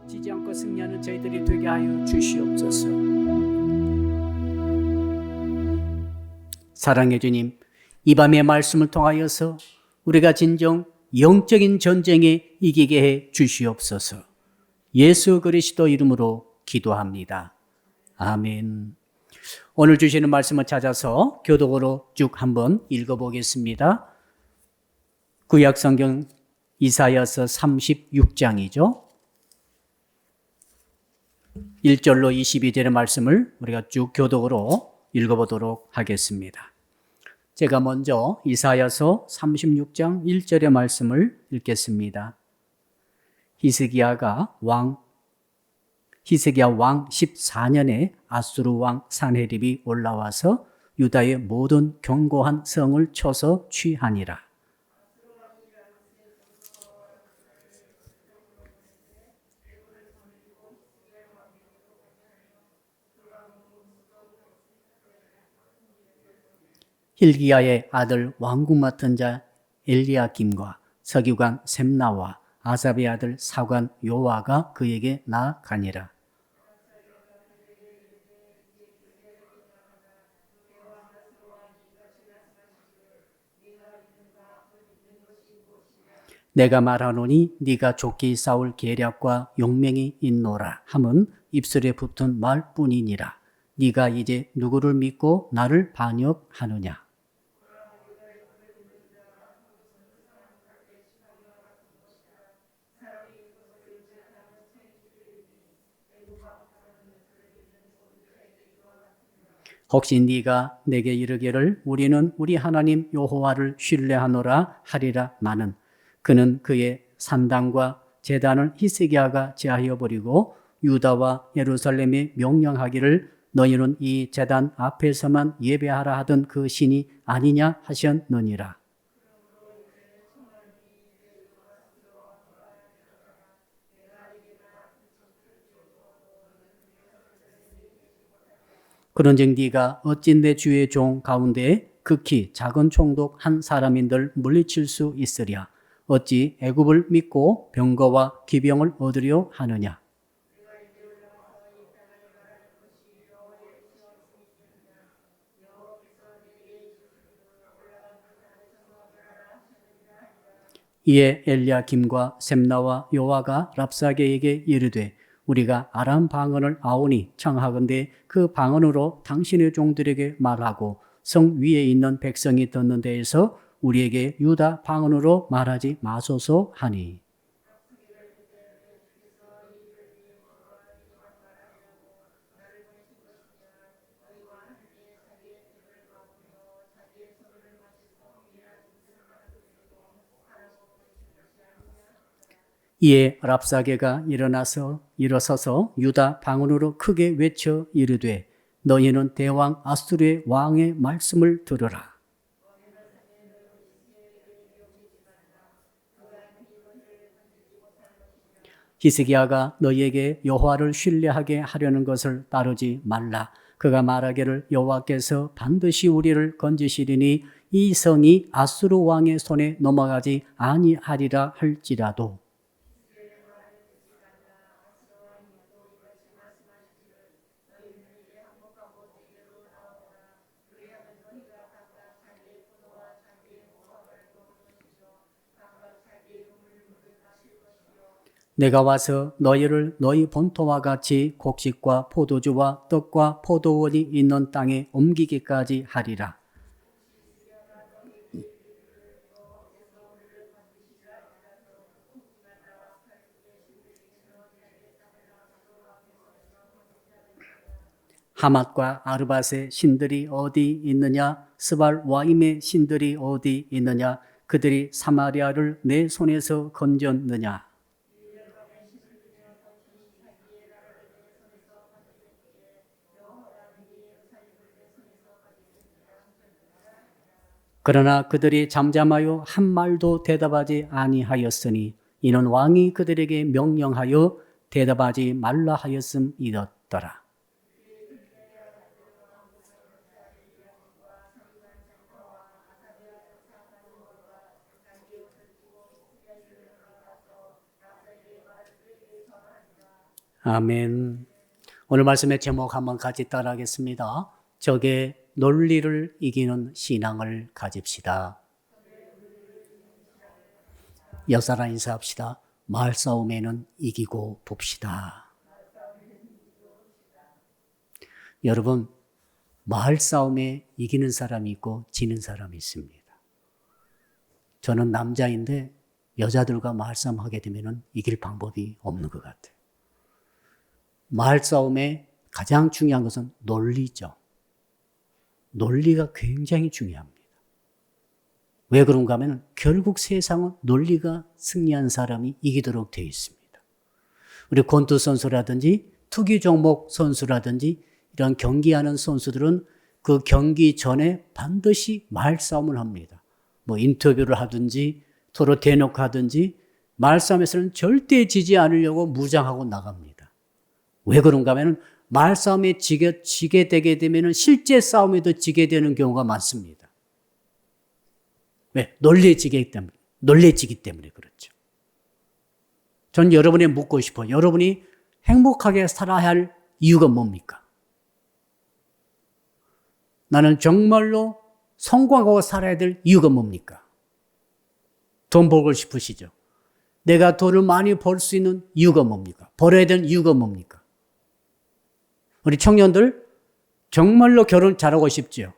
지지 않고 승리하는 저희들이 되게 하여 주시옵소서. 사랑해 주님, 이 밤의 말씀을 통하여서 우리가 진정 영적인 전쟁에 이기게 해 주시옵소서. 예수 그리스도 이름으로 기도합니다. 아멘. 오늘 주시는 말씀을 찾아서 교독으로 쭉 한번 읽어보겠습니다. 구약성경 이사야서 36장이죠. 1절로 22절의 말씀을 우리가 쭉 교독으로 읽어보도록 하겠습니다. 제가 먼저 이사야서 36장 1절의 말씀을 읽겠습니다. 히스기야 왕 14년에 아수르 왕 산헤립이 올라와서 유다의 모든 견고한 성을 쳐서 취하니라. hil기야의 아들 왕국 맡은 자 엘리야김과 서기관 셈나와 아삽의 아들 사관 요아가 그에게 나아가니라. 내가 말하노니 네가 좋게 싸울 계략과 용맹이 있노라 함은 입술에 붙은 말뿐이니라. 네가 이제 누구를 믿고 나를 반역하느냐. 혹시 네가 내게 이르기를 우리는 우리 하나님 여호와를 신뢰하노라 하리라 마는 그는 그의 산당과 제단을 히스기야가 제하여 버리고 유다와 예루살렘에 명령하기를 너희는 이 제단 앞에서만 예배하라 하던 그 신이 아니냐 하셨느니라. 그런즉 네가 어찌 내 주의 종 가운데 극히 작은 총독 한 사람인들 물리칠 수 있으랴. 어찌 애굽을 믿고 병거와 기병을 얻으려 하느냐. 이에 엘리야김과 셈나와 요아가 랍사게에게 이르되 우리가 아람 방언을 아오니 청하건대 그 방언으로 당신의 종들에게 말하고 성 위에 있는 백성이 듣는 데에서 우리에게 유다 방언으로 말하지 마소서 하니. 이에 랍사게가 일어서서 유다 방언으로 크게 외쳐 이르되 너희는 대왕 아수르의 왕의 말씀을 들으라. 히스기야가 너희에게 여호와를 신뢰하게 하려는 것을 따르지 말라. 그가 말하기를 여호와께서 반드시 우리를 건지시리니 이 성이 아수르 왕의 손에 넘어가지 아니하리라 할지라도. 내가 와서 너희를 너희 본토와 같이 곡식과 포도주와 떡과 포도원이 있는 땅에 옮기기까지 하리라. 하맛과 아르밧의 신들이 어디 있느냐? 스발 와임의 신들이 어디 있느냐? 그들이 사마리아를 내 손에서 건졌느냐? 그러나 그들이 잠잠하여 한 말도 대답하지 아니하였으니 이는 왕이 그들에게 명령하여 대답하지 말라 하였음이었더라. 아멘. 오늘 말씀의 제목 한번 같이 따라하겠습니다. 적의 논리를 이기는 신앙을 가집시다. 역사라 인사합시다. 말싸움에는 이기고 봅시다. 여러분, 말싸움에 이기는 사람이 있고 지는 사람이 있습니다. 저는 남자인데 여자들과 말싸움하게 되면 이길 방법이 없는 것 같아요. 말싸움에 가장 중요한 것은 논리죠. 논리가 굉장히 중요합니다. 왜 그런가 하면 결국 세상은 논리가 승리한 사람이 이기도록 되어 있습니다. 우리 권투 선수라든지 투기 종목 선수라든지 이런 경기하는 선수들은 그 경기 전에 반드시 말싸움을 합니다. 뭐 인터뷰를 하든지 서로 대놓고 하든지 말싸움에서는 절대 지지 않으려고 무장하고 나갑니다. 왜 그런가 하면 말싸움에 지게 되게 되면 실제 싸움에도 지게 되는 경우가 많습니다. 왜? 논리지기 때문에 그렇죠. 전 여러분에 묻고 싶어요. 여러분이 행복하게 살아야 할 이유가 뭡니까? 나는 정말로 성공하고 살아야 될 이유가 뭡니까? 돈 벌고 싶으시죠? 내가 돈을 많이 벌 수 있는 이유가 뭡니까? 벌어야 되는 이유가 뭡니까? 우리 청년들 정말로 결혼 잘하고 싶지요?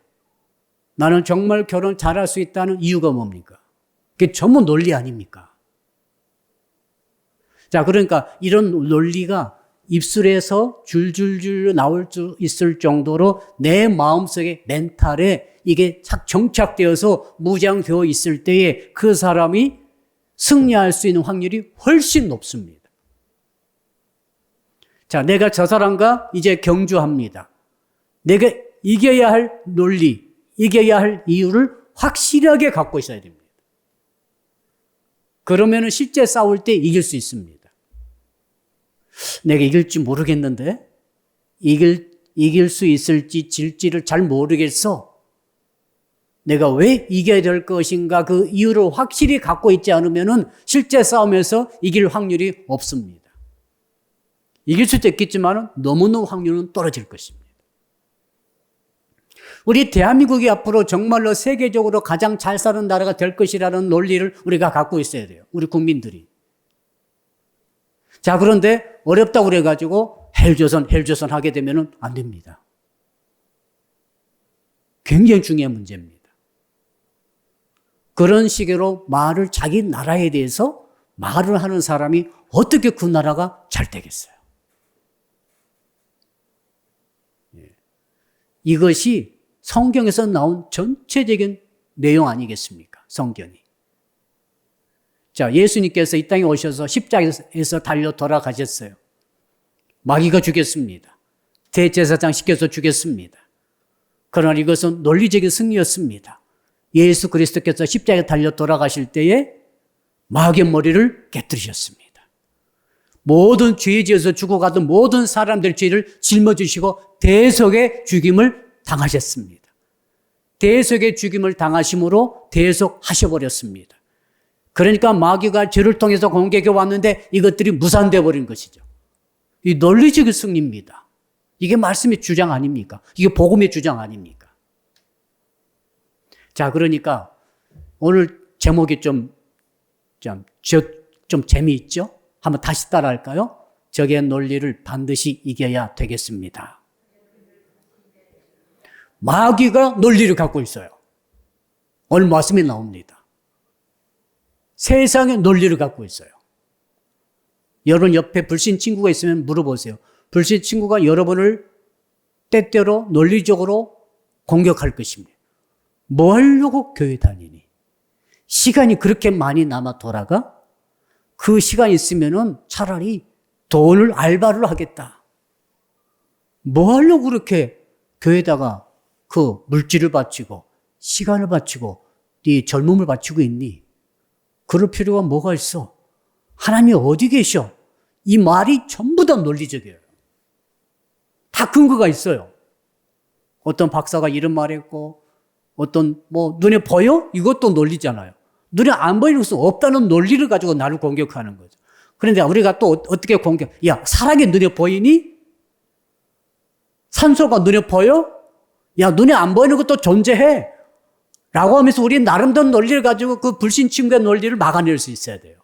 나는 정말 결혼 잘할 수 있다는 이유가 뭡니까? 그게 전부 논리 아닙니까? 자, 그러니까 이런 논리가 입술에서 줄줄줄 나올 수 있을 정도로 내 마음속에 멘탈에 이게 착 정착되어서 무장되어 있을 때에 그 사람이 승리할 수 있는 확률이 훨씬 높습니다. 자, 내가 저 사람과 이제 경주합니다. 내가 이겨야 할 논리, 이겨야 할 이유를 확실하게 갖고 있어야 됩니다. 그러면 실제 싸울 때 이길 수 있습니다. 내가 이길지 모르겠는데 이길 수 있을지 질지를 잘 모르겠어. 내가 왜 이겨야 될 것인가 그 이유를 확실히 갖고 있지 않으면 실제 싸움에서 이길 확률이 없습니다. 이길 수도 있겠지만 너무너무 확률은 떨어질 것입니다. 우리 대한민국이 앞으로 정말로 세계적으로 가장 잘 사는 나라가 될 것이라는 논리를 우리가 갖고 있어야 돼요. 우리 국민들이. 자, 그런데 어렵다고 그래가지고 헬조선 하게 되면 안 됩니다. 굉장히 중요한 문제입니다. 그런 식으로 말을 자기 나라에 대해서 말을 하는 사람이 어떻게 그 나라가 잘 되겠어요? 이것이 성경에서 나온 전체적인 내용 아니겠습니까? 성경이. 자, 예수님께서 이 땅에 오셔서 십자가에서 달려 돌아가셨어요. 마귀가 죽였습니다. 대제사장 시켜서 죽였습니다. 그러나 이것은 논리적인 승리였습니다. 예수 그리스도께서 십자가에 달려 돌아가실 때에 마귀의 머리를 깨뜨리셨습니다. 모든 죄 지어서 죽어가던 모든 사람들의 죄를 짊어지시고 대속의 죽임을 당하셨습니다. 대속의 죽임을 당하심으로 대속하셔버렸습니다. 그러니까 마귀가 죄를 통해서 공격해 왔는데 이것들이 무산되어 버린 것이죠. 이 논리적인 승리입니다. 이게 말씀의 주장 아닙니까? 이게 복음의 주장 아닙니까? 자, 그러니까 오늘 제목이 좀 재미있죠? 한번 다시 따라할까요? 적의 논리를 반드시 이겨야 되겠습니다. 마귀가 논리를 갖고 있어요. 오늘 말씀에 나옵니다. 세상의 논리를 갖고 있어요. 여러분 옆에 불신 친구가 있으면 물어보세요. 불신 친구가 여러분을 때때로 논리적으로 공격할 것입니다. 뭐 하려고 교회 다니니? 시간이 그렇게 많이 남아 돌아가? 그 시간 있으면은 차라리 돈을 알바를 하겠다. 뭐 하려고 그렇게 교회에다가 그 물질을 바치고 시간을 바치고 네 젊음을 바치고 있니? 그럴 필요가 뭐가 있어? 하나님이 어디 계셔? 이 말이 전부 다 논리적이에요. 다 근거가 있어요. 어떤 박사가 이런 말했고 어떤 눈에 보여? 이것도 논리잖아요. 눈에 안 보이는 것은 없다는 논리를 가지고 나를 공격하는 거죠. 그런데 우리가 또 어떻게 공격? 야, 사랑이 눈에 보이니? 산소가 눈에 보여? 야, 눈에 안 보이는 것도 존재해. 라고 하면서 우리 나름대로 논리를 가지고 그 불신 친구의 논리를 막아낼 수 있어야 돼요.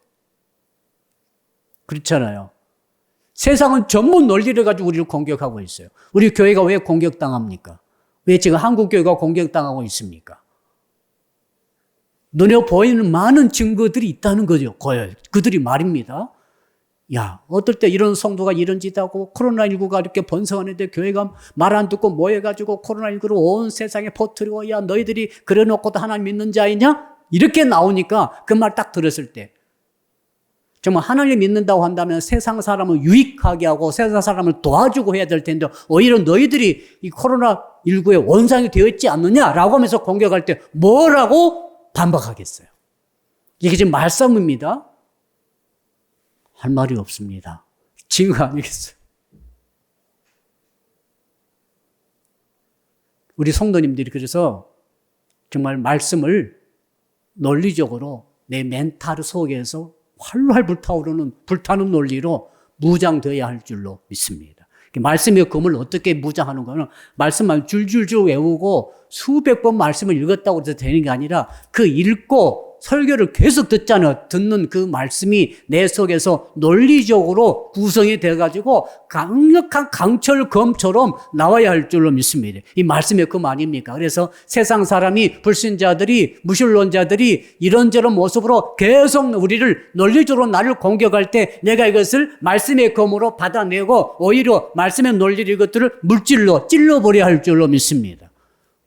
그렇잖아요. 세상은 전부 논리를 가지고 우리를 공격하고 있어요. 우리 교회가 왜 공격당합니까? 왜 지금 한국 교회가 공격당하고 있습니까? 눈에 보이는 많은 증거들이 있다는 거죠. 그들이 말입니다. 야, 어떨 때 이런 성도가 이런 짓 하고 코로나19가 이렇게 번성하는데 교회가 말 안 듣고 모여가지고 코로나19를 온 세상에 퍼뜨리고 야, 너희들이 그래 놓고도 하나님 믿는 자이냐? 이렇게 나오니까 그 말 딱 들었을 때 정말 하나님 믿는다고 한다면 세상 사람을 유익하게 하고 세상 사람을 도와주고 해야 될 텐데 오히려 너희들이 이 코로나19의 원상이 되어 있지 않느냐라고 하면서 공격할 때 뭐라고 반박하겠어요? 이게 지금 말싸움입니다. 할 말이 없습니다. 증거 아니겠어요? 우리 성도님들이 그래서 정말 말씀을 논리적으로 내 멘탈 속에서 활활 불타는 논리로 무장되어야 할 줄로 믿습니다. 말씀의 검을 어떻게 무장하는 거는 말씀만 줄줄줄 외우고 수백 번 말씀을 읽었다고 해서 되는 게 아니라 그 읽고 설교를 계속 듣는 그 말씀이 내 속에서 논리적으로 구성이 돼가지고 강력한 강철검처럼 나와야 할 줄로 믿습니다. 이 말씀의 검 아닙니까? 그래서 세상 사람이 불신자들이 무신론자들이 이런저런 모습으로 계속 우리를 논리적으로 나를 공격할 때 내가 이것을 말씀의 검으로 받아내고 오히려 말씀의 논리를 이것들을 물질로 찔러버려야 할 줄로 믿습니다.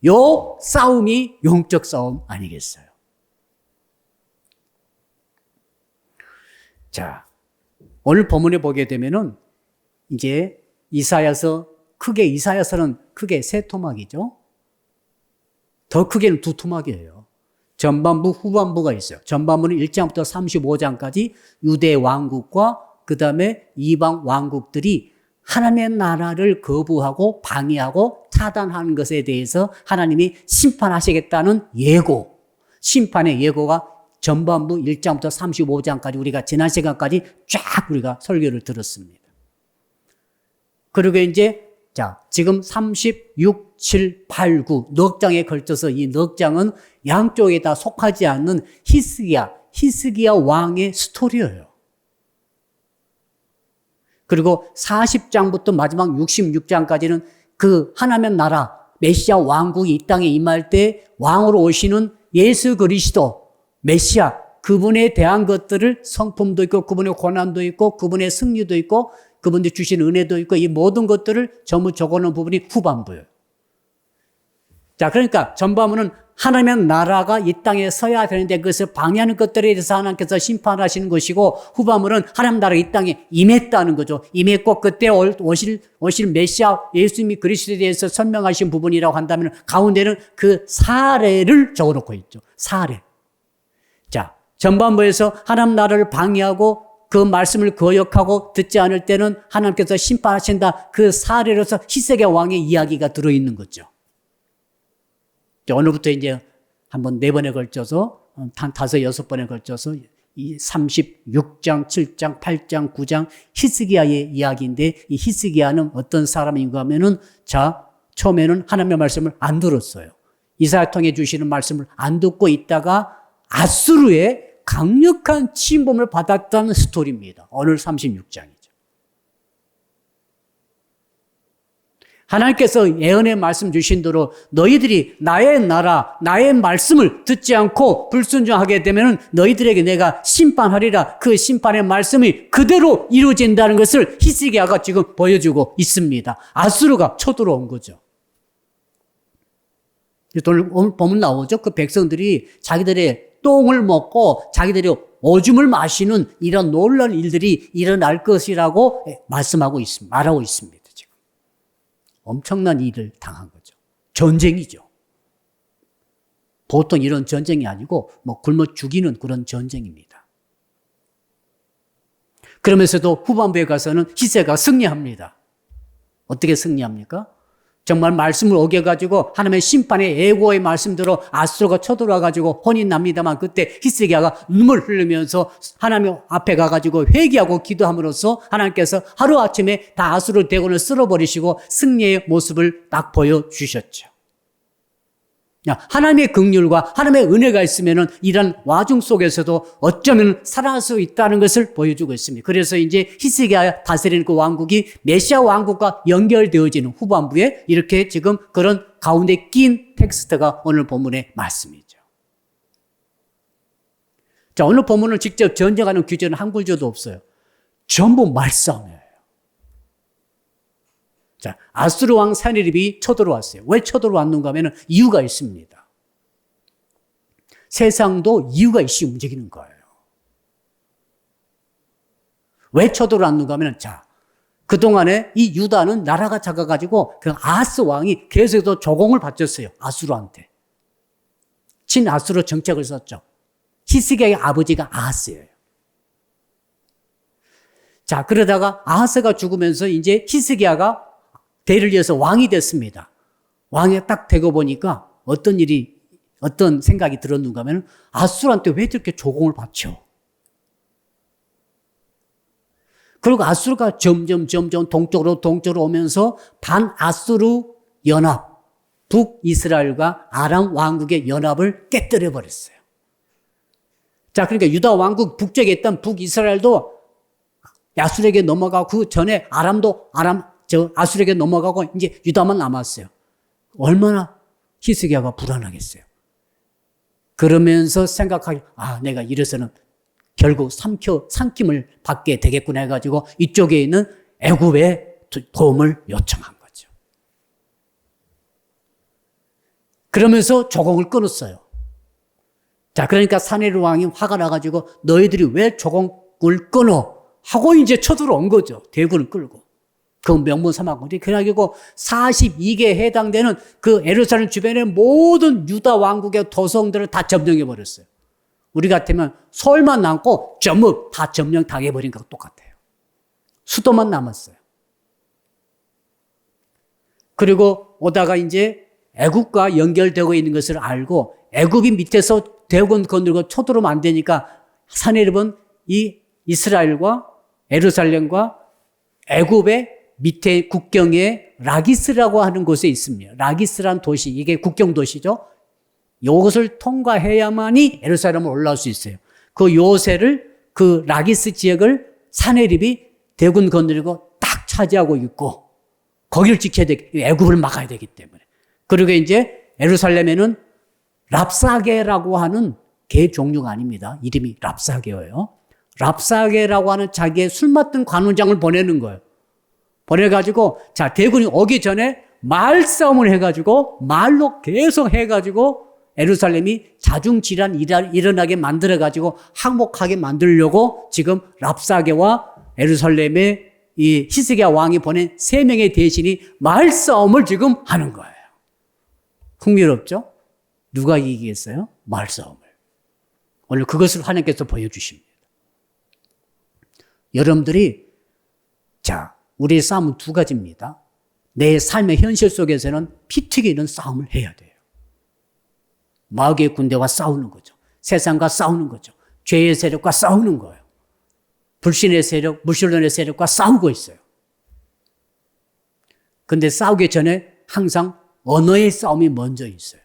요 싸움이 영적 싸움 아니겠어요? 자, 오늘 본문에 보게 되면은 이제 이사야서는 크게 세 토막이죠. 더 크게는 두 토막이에요. 전반부, 후반부가 있어요. 전반부는 1장부터 35장까지 유대 왕국과 그 다음에 이방 왕국들이 하나님의 나라를 거부하고 방해하고 타단하는 것에 대해서 하나님이 심판하시겠다는 예고, 심판의 예고가 전반부 1장부터 35장까지 우리가 지난 시간까지 쫙 우리가 설교를 들었습니다. 그리고 이제 지금 36, 7, 8, 9 넉 장에 걸쳐서 이 넉 장은 양쪽에 다 속하지 않는 히스기야 왕의 스토리예요. 그리고 40장부터 마지막 66장까지는 그 하나님의 나라 메시아 왕국이 이 땅에 임할 때 왕으로 오시는 예수 그리스도 메시아, 그분에 대한 것들을 성품도 있고 그분의 고난도 있고 그분의 승리도 있고 그분이 주신 은혜도 있고 이 모든 것들을 전부 적어놓은 부분이 후반부예요. 자, 그러니까 전반부는 하나님의 나라가 이 땅에 서야 되는데 그것을 방해하는 것들에 대해서 하나님께서 심판하시는 것이고 후반부는 하나님 나라가 이 땅에 임했다는 거죠. 임했고 그때 오실 메시아 예수님이 그리스도에 대해서 설명하신 부분이라고 한다면 가운데는 그 사례를 적어놓고 있죠. 사례. 자, 전반부에서 하나님 나라를 방해하고 그 말씀을 거역하고 듣지 않을 때는 하나님께서 심판하신다. 그 사례로서 히스기야 왕의 이야기가 들어있는 거죠. 자, 오늘부터 이제 한번 4번에 걸쳐서 한 5, 6번에 걸쳐서 이 36장, 7장, 8장, 9장 히스기야의 이야기인데 이 히스기야는 어떤 사람인가 하면은 처음에는 하나님의 말씀을 안 들었어요. 이사야 통해 주시는 말씀을 안 듣고 있다가 아수르의 강력한 침범을 받았다는 스토리입니다. 오늘 36장이죠. 하나님께서 예언의 말씀 주신 대로 너희들이 나의 나라, 나의 말씀을 듣지 않고 불순종하게 되면 너희들에게 내가 심판하리라. 그 심판의 말씀이 그대로 이루어진다는 것을 히스기야가 지금 보여주고 있습니다. 아수르가 쳐들어온 거죠. 오늘 보면 나오죠. 그 백성들이 자기들의 똥을 먹고 자기들이 오줌을 마시는 이런 놀라운 일들이 일어날 것이라고 말하고 있습니다. 지금 엄청난 일을 당한 거죠. 전쟁이죠. 보통 이런 전쟁이 아니고 굶어 죽이는 그런 전쟁입니다. 그러면서도 후반부에 가서는 히스기야가 승리합니다. 어떻게 승리합니까? 정말 말씀을 어겨가지고 하나님의 심판의 예고의 말씀대로 아수르가 쳐들어와가지고 혼이 납니다만 그때 히스기야가 눈물 흘리면서 하나님 앞에 가가지고 회개하고 기도함으로써 하나님께서 하루아침에 다 아수르 대군을 쓸어버리시고 승리의 모습을 딱 보여주셨죠. 하나님의 긍휼과 하나님의 은혜가 있으면은 이런 와중 속에서도 어쩌면 살아날 수 있다는 것을 보여주고 있습니다. 그래서 이제 히스기야 다스리는 그 왕국이 메시아 왕국과 연결되어지는 후반부에 이렇게 지금 그런 가운데 낀 텍스트가 오늘 본문의 말씀이죠. 자, 오늘 본문은 직접 전쟁하는 규제는 한 구절도 없어요. 전부 말싸움이에요. 자, 아수르 왕 사네립이 쳐들어왔어요. 왜 쳐들어왔는가 하면 이유가 있습니다. 세상도 이유가 있이 움직이는 거예요. 왜 쳐들어왔는가 하면, 자, 그동안에 이 유다는 나라가 작아가지고 그 아하스 왕이 계속해서 조공을 바쳤어요. 아수르한테. 친아수르 정책을 썼죠. 히스기야의 아버지가 아하스예요. 자, 그러다가 아하스가 죽으면서 이제 히스기야가 대를 이어서 왕이 됐습니다. 왕이 딱 되고 보니까 어떤 생각이 들었는가 하면 아수르한테 왜 저렇게 조공을 바쳐? 그리고 아수르가 점점 동쪽으로 오면서 반아수르 연합, 북이스라엘과 아람 왕국의 연합을 깨뜨려 버렸어요. 자, 그러니까 유다 왕국 북쪽에 있던 북이스라엘도 아수르에게 넘어가고 그 전에 아수르에게 넘어가고 이제 유다만 남았어요. 얼마나 히스기야가 불안하겠어요. 그러면서 생각하기, 내가 이래서는 결국 삼킴을 받게 되겠구나 해가지고 이쪽에 있는 애굽의 도움을 요청한 거죠. 그러면서 조공을 끊었어요. 자, 그러니까 사네립 왕이 화가 나가지고 너희들이 왜 조공을 끊어? 하고 이제 쳐들어온 거죠. 대군을 끌고. 그 명분 삼았고. 그래가지고 42개에 해당되는 그 예루살렘 주변의 모든 유다 왕국의 도성들을 다 점령해버렸어요. 우리 같으면 서울만 남고 전부 다 점령 당해버린 것과 똑같아요. 수도만 남았어요. 그리고 오다가 이제 애굽과 연결되고 있는 것을 알고 애굽이 밑에서 대군 건들고 쳐들어오면 안 되니까 사네립은 이 이스라엘과 예루살렘과 애굽의 밑에 국경에 라기스라고 하는 곳에 있습니다. 라기스란 도시, 이게 국경 도시죠. 이것을 통과해야만이 예루살렘으로 올라올 수 있어요. 그 요새를, 그 라기스 지역을 사네립이 대군 건드리고 딱 차지하고 있고 거기를 지켜야 되기, 애굽을 막아야 되기 때문에. 그리고 이제 예루살렘에는 랍사게라고 하는 개 종류가 아닙니다. 이름이 랍사게예요. 랍사게라고 하는 자기의 술 맡은 관원장을 보내는 거예요. 보내가지고, 자, 대군이 오기 전에 말싸움을 해가지고, 말로 계속 해가지고, 예루살렘이 자중질환 일어나게 만들어가지고, 항복하게 만들려고 지금 랍사게와 예루살렘의 이 히스기야 왕이 보낸 3명의 대신이 말싸움을 지금 하는 거예요. 흥미롭죠? 누가 이기겠어요? 말싸움을. 오늘 그것을 하나님께서 보여주십니다. 여러분들이, 자, 우리의 싸움은 2가지입니다. 내 삶의 현실 속에서는 피 튀기는 싸움을 해야 돼요. 마귀의 군대와 싸우는 거죠. 세상과 싸우는 거죠. 죄의 세력과 싸우는 거예요. 불신의 세력, 무신론의 세력과 싸우고 있어요. 근데 싸우기 전에 항상 언어의 싸움이 먼저 있어요.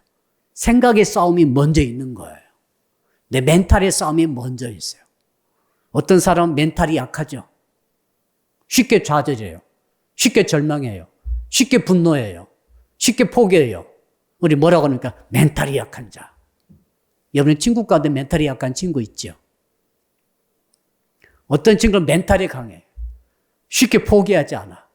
생각의 싸움이 먼저 있는 거예요. 내 멘탈의 싸움이 먼저 있어요. 어떤 사람은 멘탈이 약하죠. 쉽게 좌절해요. 쉽게 절망해요. 쉽게 분노해요. 쉽게 포기해요. 우리 뭐라고 하니까 멘탈이 약한 자. 여러분 친구 가운데 멘탈이 약한 친구 있죠? 어떤 친구는 멘탈이 강해. 쉽게 포기하지 않아.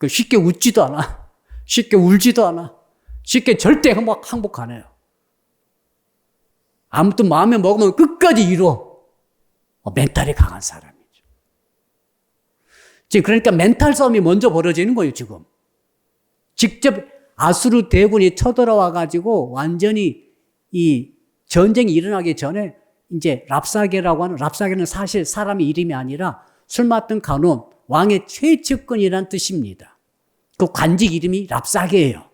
쉽게 웃지도 않아. 쉽게 울지도 않아. 쉽게 절대 항복 안 해요. 아무튼 마음에 먹으면 끝까지 이뤄. 멘탈이 강한 사람이죠. 지금 그러니까 멘탈 싸움이 먼저 벌어지는 거예요, 지금. 직접 아수르 대군이 쳐들어와 가지고 완전히 이 전쟁이 일어나기 전에 이제 랍사게라고 하는, 랍사게는 사실 사람의 이름이 아니라 술 맡은 간원, 왕의 최측근이라는 뜻입니다. 그 관직 이름이 랍사게예요.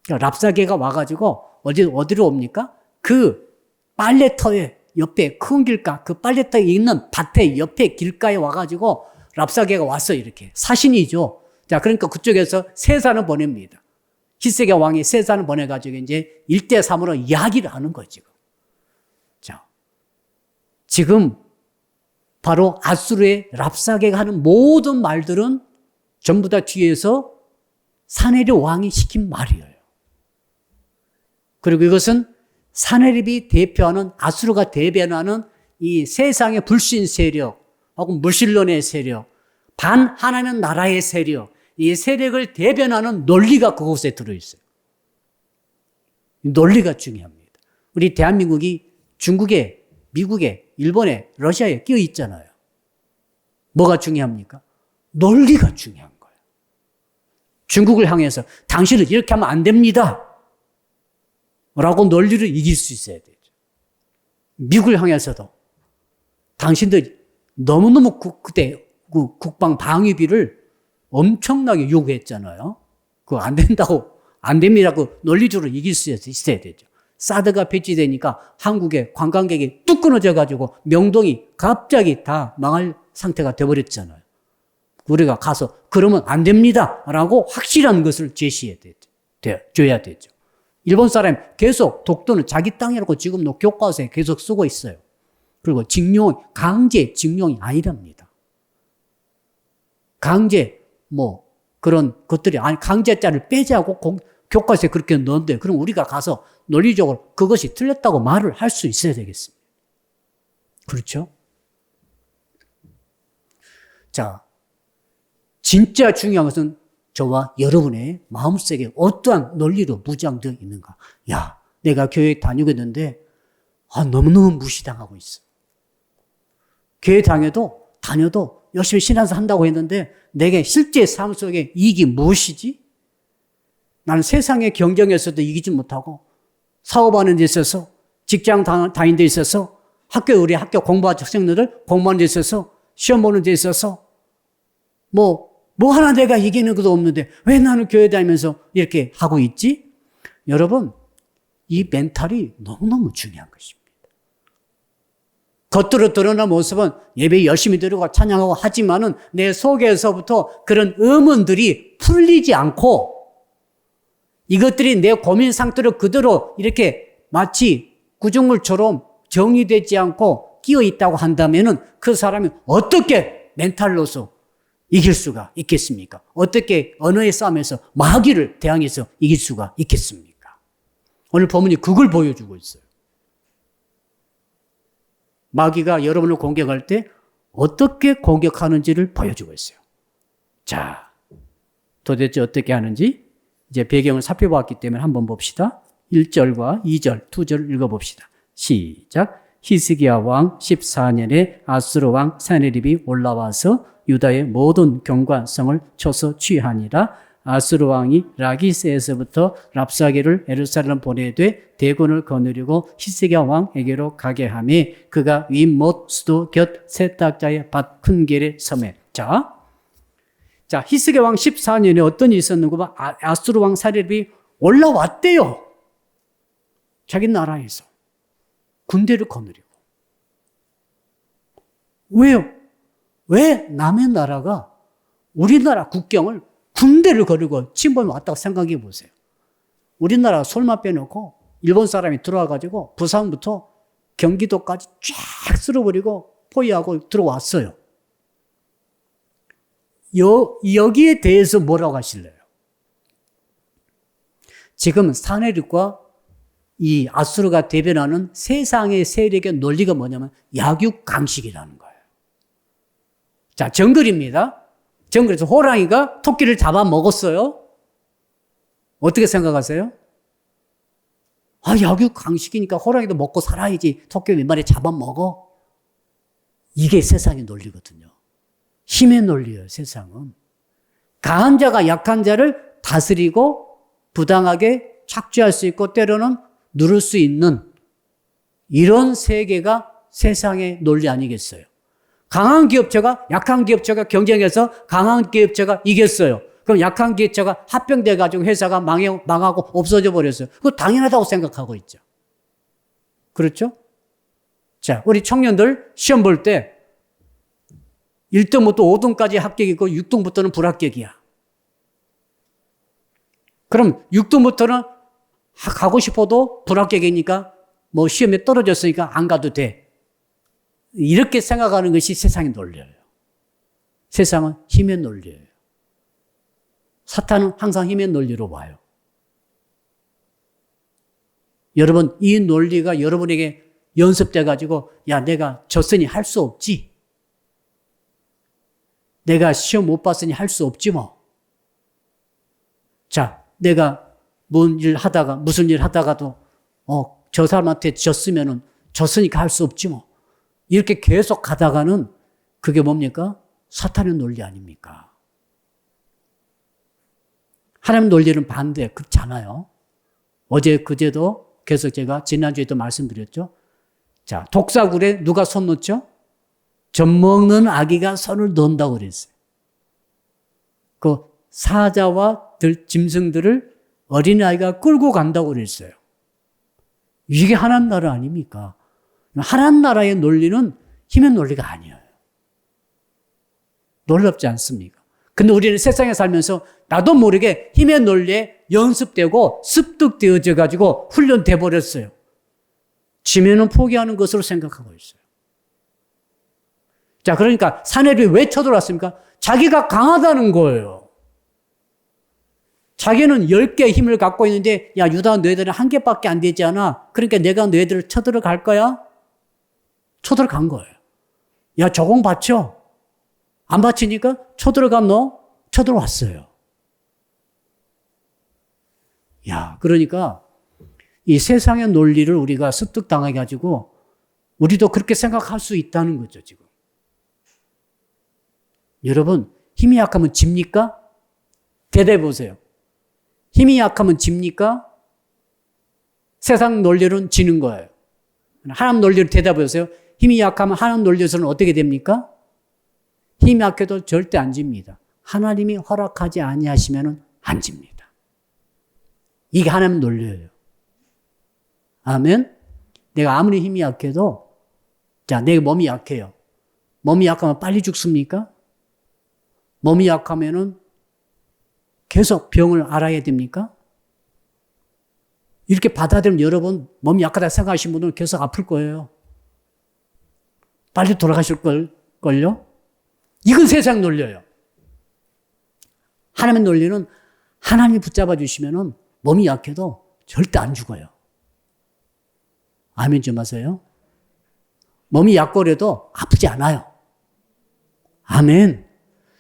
그러니까 랍사게가 와가지고 어디로 옵니까? 그 빨래터에 옆에 큰 길가, 그 빨래터에 있는 밭에 옆에 길가에 와가지고 랍사게가 왔어요. 이렇게 사신이죠. 자, 그러니까 그쪽에서 세산을 보냅니다. 히스기야 왕이 세산을 보내가지고 이제 1대3으로 이야기를 하는 거죠. 자, 지금 바로 아수르의 랍사게가 하는 모든 말들은 전부 다 뒤에서 사네립 왕이 시킨 말이에요. 그리고 이것은 사네립이 대표하는, 아수르가 대변하는 이 세상의 불신 세력, 혹은 무신론의 세력, 반하나님 나라의 세력, 이 세력을 대변하는 논리가 그곳에 들어있어요. 논리가 중요합니다. 우리 대한민국이 중국에, 미국에, 일본에, 러시아에 끼어 있잖아요. 뭐가 중요합니까? 논리가 중요한 거예요. 중국을 향해서 당신은 이렇게 하면 안 됩니다. 라고 논리를 이길 수 있어야 되죠. 미국을 향해서도 당신들 너무너무 그때 그 국방 방위비를 엄청나게 요구했잖아요. 그거 안 된다고, 안 됩니다. 그 논리적으로 이길 수 있어야 되죠. 사드가 배치되니까 한국의 관광객이 뚝 끊어져가지고 명동이 갑자기 다 망할 상태가 돼버렸잖아요. 우리가 가서 그러면 안 됩니다. 라고 확실한 것을 제시해야 되죠. 줘야 되죠. 일본 사람이 계속 독도는 자기 땅이라고 지금도 교과서에 계속 쓰고 있어요. 그리고 강제 징용이 아니랍니다. 강제, 그런 것들이, 아니, 강제자를 빼자고 교과서에 그렇게 넣었는데, 그럼 우리가 가서 논리적으로 그것이 틀렸다고 말을 할 수 있어야 되겠습니다. 그렇죠? 자, 진짜 중요한 것은 저와 여러분의 마음속에 어떠한 논리로 무장되어 있는가. 야, 내가 교회 다니고 있는데, 너무너무 무시당하고 있어. 교회 다녀도 열심히 신앙생활 한다고 했는데, 내게 실제 삶 속에 이익이 무엇이지? 나는 세상의 경쟁에서도 이기지 못하고, 사업하는 데 있어서, 직장 다니는 데 있어서, 우리 학교 공부하는 학생들을 공부하는 데 있어서, 시험 보는 데 있어서, 뭐 하나 내가 이기는 것도 없는데, 왜 나는 교회 다니면서 이렇게 하고 있지? 여러분, 이 멘탈이 너무너무 중요한 것입니다. 겉으로 드러난 모습은 예배 열심히 드리고 찬양하고 하지만은 내 속에서부터 그런 의문들이 풀리지 않고 이것들이 내 고민 상태로 그대로 이렇게 마치 구조물처럼 정리되지 않고 끼어 있다고 한다면은 그 사람이 어떻게 멘탈로서 이길 수가 있겠습니까? 어떻게 언어의 싸움에서 마귀를 대항해서 이길 수가 있겠습니까? 오늘 본문이 그걸 보여주고 있어요. 마귀가 여러분을 공격할 때 어떻게 공격하는지를 보여주고 있어요. 자, 도대체 어떻게 하는지 이제 배경을 살펴봤기 때문에 한번 봅시다. 1절과 2절, 2절을 읽어봅시다. 시작. 히스기야 왕 14년에 아수르 왕 사네립이 올라와서 유다의 모든 경관성을 쳐서 취하니라. 아수르 왕이 라기스에서부터 랍사게를 예루살렘 보내되 대군을 거느리고 히스기야 왕에게로 가게 하며 그가 윗못 수도 곁 세탁자의 밭 큰 길에 섬에. 자, 히스기야 왕 14년에 어떤 일이 있었는가? 아수르 왕 사네립이 올라왔대요. 자기 나라에서 군대를 거느리고. 왜요? 왜 남의 나라가 우리나라 국경을 군대를 거르고 침범해 왔다고 생각해 보세요. 우리나라 솔만 빼놓고 일본 사람이 들어와가지고 부산부터 경기도까지 쫙 쓸어버리고 포위하고 들어왔어요. 여기에 대해서 뭐라고 하실래요? 지금 사네립과 이 아수르가 대변하는 세상의 세력의 논리가 뭐냐면 약육강식이라는 거예요. 자, 정글입니다. 정글에서 호랑이가 토끼를 잡아먹었어요. 어떻게 생각하세요? 약육강식이니까 호랑이도 먹고 살아야지 토끼 몇 마리 잡아먹어. 이게 세상의 논리거든요. 힘의 논리예요, 세상은. 강한 자가 약한 자를 다스리고 부당하게 착취할 수 있고 때로는 누를 수 있는 이런 세계가 세상의 논리 아니겠어요? 강한 기업체가 약한 기업체가 경쟁해서 강한 기업체가 이겼어요. 그럼 약한 기업체가 합병돼가지고 회사가 망하고 없어져 버렸어요. 그거 당연하다고 생각하고 있죠. 그렇죠? 자, 우리 청년들 시험 볼 때 1등부터 5등까지 합격이고 6등부터는 불합격이야. 그럼 6등부터는 가고 싶어도 불합격이니까 뭐 시험에 떨어졌으니까 안 가도 돼. 이렇게 생각하는 것이 세상의 논리예요. 세상은 힘의 논리예요. 사탄은 항상 힘의 논리로 봐요. 여러분, 이 논리가 여러분에게 연습돼가지고, 야, 내가 졌으니 할 수 없지. 내가 시험 못 봤으니 할 수 없지 뭐. 자, 내가 무슨 일 하다가도, 저 사람한테 졌으니까 할 수 없지 뭐. 이렇게 계속 가다가는 그게 뭡니까? 사탄의 논리 아닙니까? 하나님 논리는 반대, 그렇지 않아요. 그제도 계속 제가 지난주에도 말씀드렸죠. 자, 독사굴에 누가 손 놓죠? 젖먹는 아기가 손을 넣는다고 그랬어요. 그 사자와 짐승들을 어린아이가 끌고 간다고 그랬어요. 이게 하나님 나라 아닙니까? 하나님 나라의 논리는 힘의 논리가 아니에요. 놀랍지 않습니까? 근데 우리는 세상에 살면서 나도 모르게 힘의 논리에 연습되고 습득되어져 가지고 훈련돼 버렸어요. 지면은 포기하는 것으로 생각하고 있어요. 자, 그러니까 사내들이 왜 쳐들어왔습니까? 자기가 강하다는 거예요. 자기는 10개의 힘을 갖고 있는데, 야, 유다 너희들은 1개밖에 안 되지 않아? 그러니까 내가 너희들을 쳐들어갈 거야? 쳐들어간 거예요. 야, 저공 받쳐. 안 받치니까 쳐들어간 너 쳐들어왔어요. 야, 그러니까 이 세상의 논리를 우리가 습득당해 가지고 우리도 그렇게 생각할 수 있다는 거죠, 지금. 여러분, 힘이 약하면 집니까? 대답해 보세요. 힘이 약하면 집니까? 세상 논리로는 지는 거예요. 하나님 논리로 대답해 보세요. 힘이 약하면 하나님 논리에서는 어떻게 됩니까? 힘이 약해도 절대 안 집니다. 하나님이 허락하지 아니하시면 안 집니다. 이게 하나님 논리예요. 아멘? 내가 아무리 힘이 약해도, 자, 내 몸이 약해요. 몸이 약하면 빨리 죽습니까? 몸이 약하면은 계속 병을 알아야 됩니까? 이렇게 받아들이면 여러분, 몸이 약하다 생각하시는 분들은 계속 아플 거예요. 빨리 돌아가실 걸요? 이건 세상 논리예요. 하나님의 논리는 하나님이 붙잡아 주시면은 몸이 약해도 절대 안 죽어요. 아멘 좀 하세요. 몸이 약고래도 아프지 않아요. 아멘.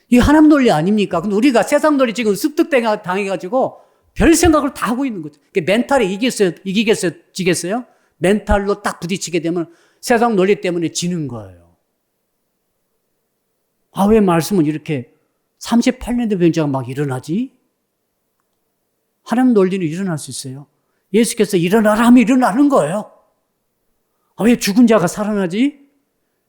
이게 하나님 논리 아닙니까? 근데 우리가 세상 논리 지금 습득당해가지고 별 생각을 다 하고 있는 거죠. 멘탈이 이기겠어요? 지겠어요? 멘탈로 딱 부딪히게 되면 세상 논리 때문에 지는 거예요. 아, 왜 말씀은 이렇게 38년대 변자가 막 일어나지? 하나님 논리는 일어날 수 있어요. 예수께서 일어나라 하면 일어나는 거예요. 아, 왜 죽은 자가 살아나지?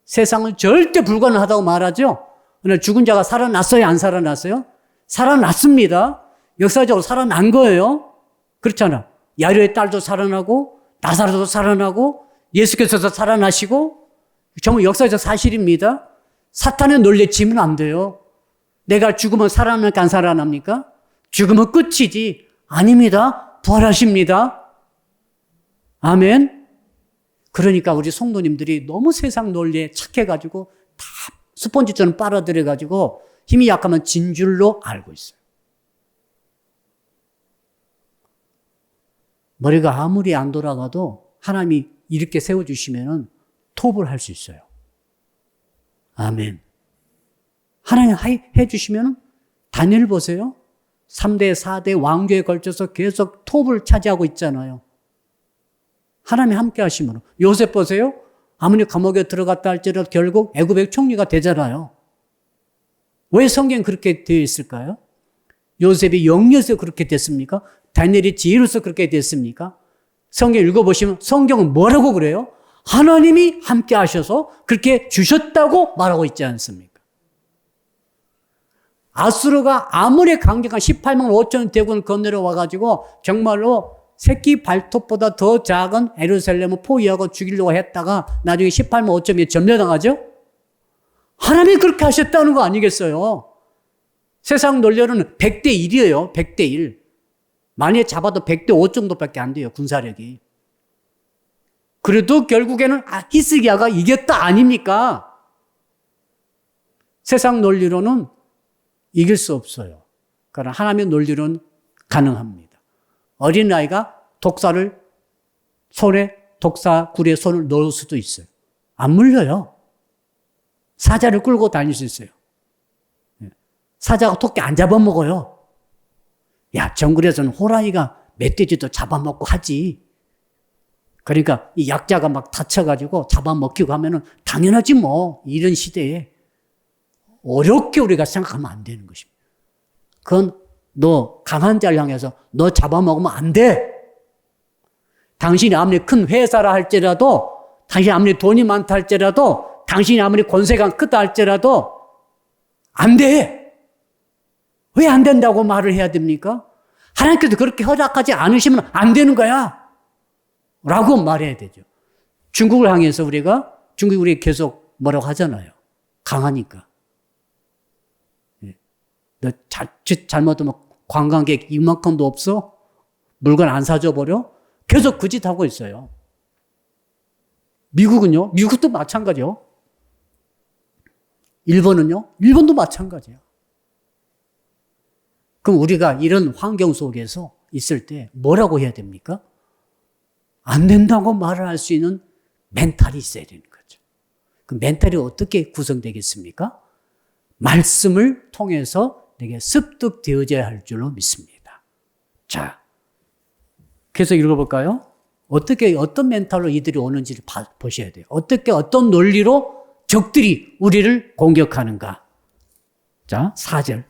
세상은 절대 불가능하다고 말하죠. 그러나 죽은 자가 살아났어요? 안 살아났어요? 살아났습니다. 역사적으로 살아난 거예요. 그렇잖아. 야이로의 딸도 살아나고 나사로도 살아나고 예수께서도 살아나시고 정말 역사적 사실입니다. 사탄의 논리에 지면 안 돼요. 내가 죽으면 살아납니까? 안 살아납니까? 죽으면 끝이지. 아닙니다. 부활하십니다. 아멘. 그러니까 우리 성도님들이 너무 세상 논리에 착해가지고 다 스펀지처럼 빨아들여가지고 힘이 약하면 진 줄로 알고 있어요. 머리가 아무리 안 돌아가도 하나님이 이렇게 세워주시면 톱을 할 수 있어요. 아멘. 하나님 해주시면 다니엘 보세요. 3대, 4대 왕조에 걸쳐서 계속 톱을 차지하고 있잖아요. 하나님이 함께 하시면. 요셉 보세요. 아무리 감옥에 들어갔다 할지라도 결국 애굽의 총리가 되잖아요. 왜 성경이 그렇게 되어 있을까요? 요셉이 영리해서 그렇게 됐습니까? 다니엘이 지혜로서 그렇게 됐습니까? 성경 읽어보시면 성경은 뭐라고 그래요? 하나님이 함께 하셔서 그렇게 주셨다고 말하고 있지 않습니까? 아수르가 아무리 강력한 18만 5천 대군을 건너려 와가지고 정말로 새끼 발톱보다 더 작은 예루살렘을 포위하고 죽이려고 했다가 나중에 18만 5천이 점령당하죠? 하나님이 그렇게 하셨다는 거 아니겠어요? 세상 논리로는 100대 1이에요. 100대 1. 만약에 잡아도 100대 5 정도밖에 안 돼요. 군사력이. 그래도 결국에는 히스기야가 이겼다 아닙니까? 세상 논리로는 이길 수 없어요. 그러나 하나님의 논리로는 가능합니다. 어린아이가 독사를 독사굴에 손을 넣을 수도 있어요. 안 물려요. 사자를 끌고 다닐 수 있어요. 사자가 토끼 안 잡아먹어요. 야, 정글에서는 호랑이가 멧돼지도 잡아먹고 하지. 그러니까 이 약자가 막 다쳐가지고 잡아먹히고 하면은 당연하지 뭐. 이런 시대에 어렵게 우리가 생각하면 안 되는 것입니다. 그건 너 강한 자를 향해서 너 잡아먹으면 안 돼. 당신이 아무리 큰 회사라 할지라도, 당신이 아무리 돈이 많다 할지라도, 당신이 아무리 권세가 크다 할지라도 안 돼. 왜 안 된다고 말을 해야 됩니까? 하나님께서 그렇게 허락하지 않으시면 안 되는 거야. 라고 말해야 되죠. 중국을 향해서 중국이 우리 계속 뭐라고 하잖아요. 강하니까. 너 잘못하면 관광객 이만큼도 없어? 물건 안 사줘 버려? 계속 그 짓 하고 있어요. 미국은요? 미국도 마찬가지요. 일본은요? 일본도 마찬가지야. 그럼 우리가 이런 환경 속에서 있을 때 뭐라고 해야 됩니까? 안 된다고 말을 할 수 있는 멘탈이 있어야 되는 거죠. 그 멘탈이 어떻게 구성되겠습니까? 말씀을 통해서 내게 습득되어져야 할 줄로 믿습니다. 자, 계속 읽어볼까요? 어떤 멘탈로 이들이 오는지를 보셔야 돼요. 어떤 논리로 적들이 우리를 공격하는가. 자, 4절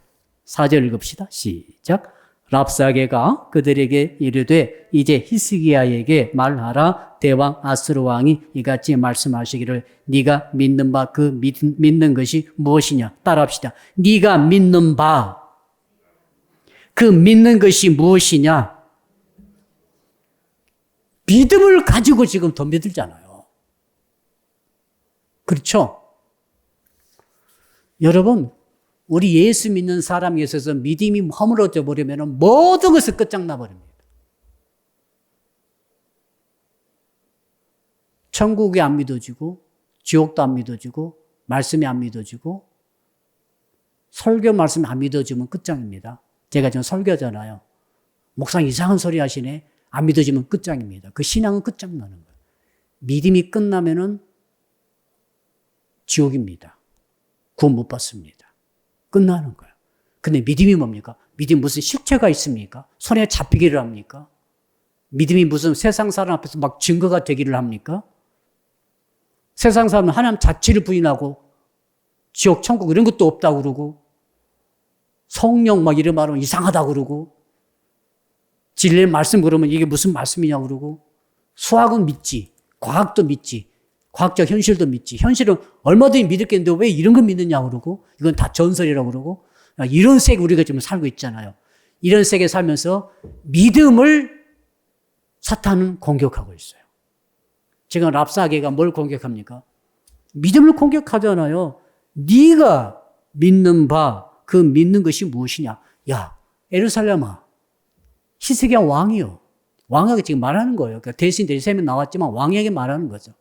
읽읍시다. 시작. 랍사게가 그들에게 이르되 이제 히스기야에게 말하라. 대왕 아수르 왕이 이같이 말씀하시기를 네가 믿는 바 그 믿는 것이 무엇이냐. 따라합시다. 네가 믿는 바 그 믿는 것이 무엇이냐. 믿음을 가지고 지금 덤벼들잖아요. 그렇죠? 여러분, 우리 예수 믿는 사람에 있어서 믿음이 허물어져 버리면 모든 것을 끝장나 버립니다. 천국이 안 믿어지고, 지옥도 안 믿어지고, 말씀이 안 믿어지고, 설교 말씀이 안 믿어지면 끝장입니다. 제가 지금 설교잖아요. 목사님 이상한 소리 하시네. 안 믿어지면 끝장입니다. 그 신앙은 끝장나는 거예요. 믿음이 끝나면은 지옥입니다. 구원 못 받습니다. 끝나는 거예요. 근데 믿음이 뭡니까? 믿음이 무슨 실체가 있습니까? 손에 잡히기를 합니까? 믿음이 무슨 세상 사람 앞에서 막 증거가 되기를 합니까? 세상 사람은 하나님 자체를 부인하고 지옥, 천국 이런 것도 없다고 그러고 성령 막 이런 말하면 이상하다고 그러고 진리의 말씀 그러면 이게 무슨 말씀이냐고 그러고 수학은 믿지, 과학도 믿지, 과학적 현실도 믿지. 현실은 얼마든지 믿을 게 있는데 왜 이런 거 믿느냐고 그러고 이건 다 전설이라고 그러고 이런 세계 우리가 지금 살고 있잖아요. 이런 세계에 살면서 믿음을 사탄은 공격하고 있어요. 지금 랍사게가 뭘 공격합니까? 믿음을 공격하잖아요. 네가 믿는 바 그 믿는 것이 무엇이냐. 야, 예루살렘아, 히스기야 왕이요. 왕에게 지금 말하는 거예요. 그러니까 대신 3명 나왔지만 왕에게 말하는 거죠.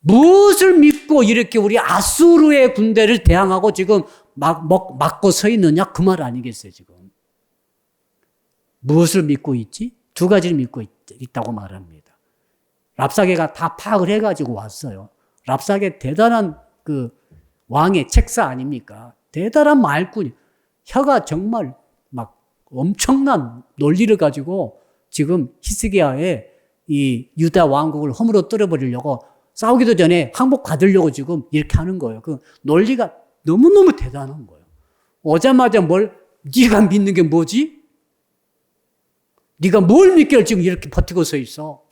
무엇을 믿고 이렇게 우리 아수르의 군대를 대항하고 지금 막고 서 있느냐? 그 말 아니겠어요, 지금. 무엇을 믿고 있지? 2가지를 믿고 있다고 말합니다. 랍사게가 다 파악을 해가지고 왔어요. 랍사게 대단한 그 왕의 책사 아닙니까? 대단한 말꾼이. 혀가 정말 막 엄청난 논리를 가지고 지금 히스기야의 이 유다 왕국을 허물어 떨어버리려고 싸우기도 전에 항복 받으려고 지금 이렇게 하는 거예요. 그 논리가 너무너무 대단한 거예요. 오자마자 네가 믿는 게 뭐지? 네가 뭘 믿기를 지금 이렇게 버티고 서 있어.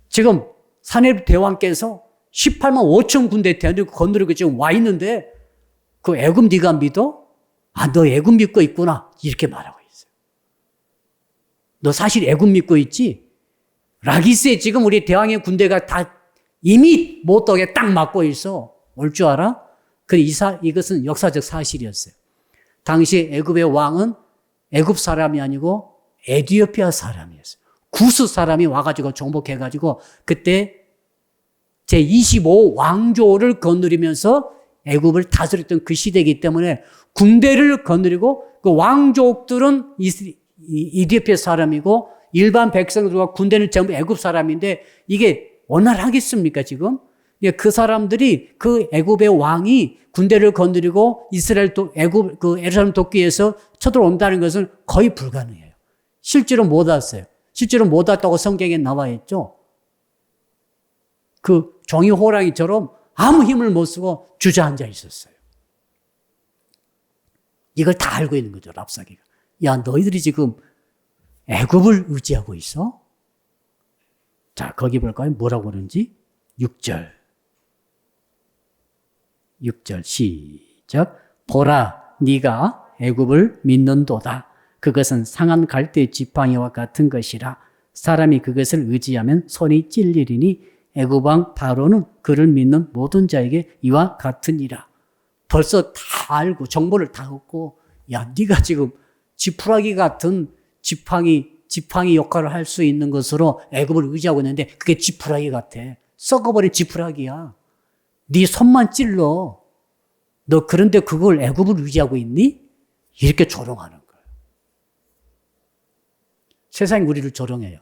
지금 사내립 대왕께서 18만 5천 군대 대한민국 건너리고 지금 와 있는데 그 애굽 네가 믿어? 아, 너 애굽 믿고 있구나. 이렇게 말하고 있어요. 너 사실 애굽 믿고 있지? 라기스에 지금 우리 대왕의 군대가 다 이미 못독에 딱 맞고 있어. 올 줄 알아? 이것은 역사적 사실이었어요. 당시 애굽의 왕은 애굽 사람이 아니고 에티오피아 사람이었어요. 구스 사람이 와가지고 정복해가지고 그때 제25 왕조를 거느리면서 애굽을 다스렸던 그 시대이기 때문에 군대를 거느리고 그 왕족들은 이디오피아 사람이고 일반 백성들과 군대는 전부 애굽 사람인데 이게 원활하겠습니까 지금? 그 사람들이 그 애굽의 왕이 군대를 거느리고 애굽 예루살렘 돕기 위해서 쳐들어온다는 것은 거의 불가능해요. 실제로 못 왔어요. 실제로 못 왔다고 성경에 나와 있죠. 그 종이 호랑이처럼 아무 힘을 못 쓰고 주저앉아 있었어요. 이걸 다 알고 있는 거죠, 랍사기가. 야, 너희들이 지금 애굽을 의지하고 있어? 자, 거기 볼까요? 뭐라고 그러는지? 6절 시작. 보라, 네가 애굽을 믿는도다. 그것은 상한 갈대 지팡이와 같은 것이라. 사람이 그것을 의지하면 손이 찔리리니 애굽 왕 바로는 그를 믿는 모든 자에게 이와 같으니라. 벌써 다 알고 정보를 다 얻고, 야, 네가 지금 지푸라기 같은 지팡이 역할을 할 수 있는 것으로 애굽을 의지하고 있는데 그게 지푸라기 같아. 썩어버린 지푸라기야. 네 손만 찔러. 너 그런데 그걸 애굽을 의지하고 있니? 이렇게 조롱하는 거예요. 세상이 우리를 조롱해요.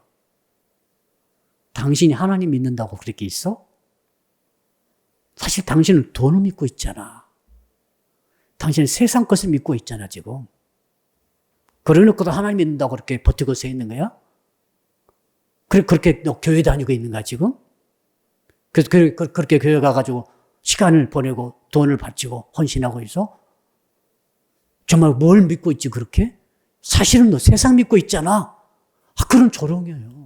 당신이 하나님 믿는다고 그렇게 있어? 사실 당신은 돈을 믿고 있잖아. 당신은 세상 것을 믿고 있잖아, 지금. 그러놓고도 하나님 믿는다고 그렇게 버티고 서 있는 거야? 그렇게 너 교회 다니고 있는 거야, 지금? 그래서 그렇게 교회 가가지고 시간을 보내고 돈을 바치고 헌신하고 있어? 정말 뭘 믿고 있지, 그렇게? 사실은 너 세상 믿고 있잖아. 그런 조롱이에요.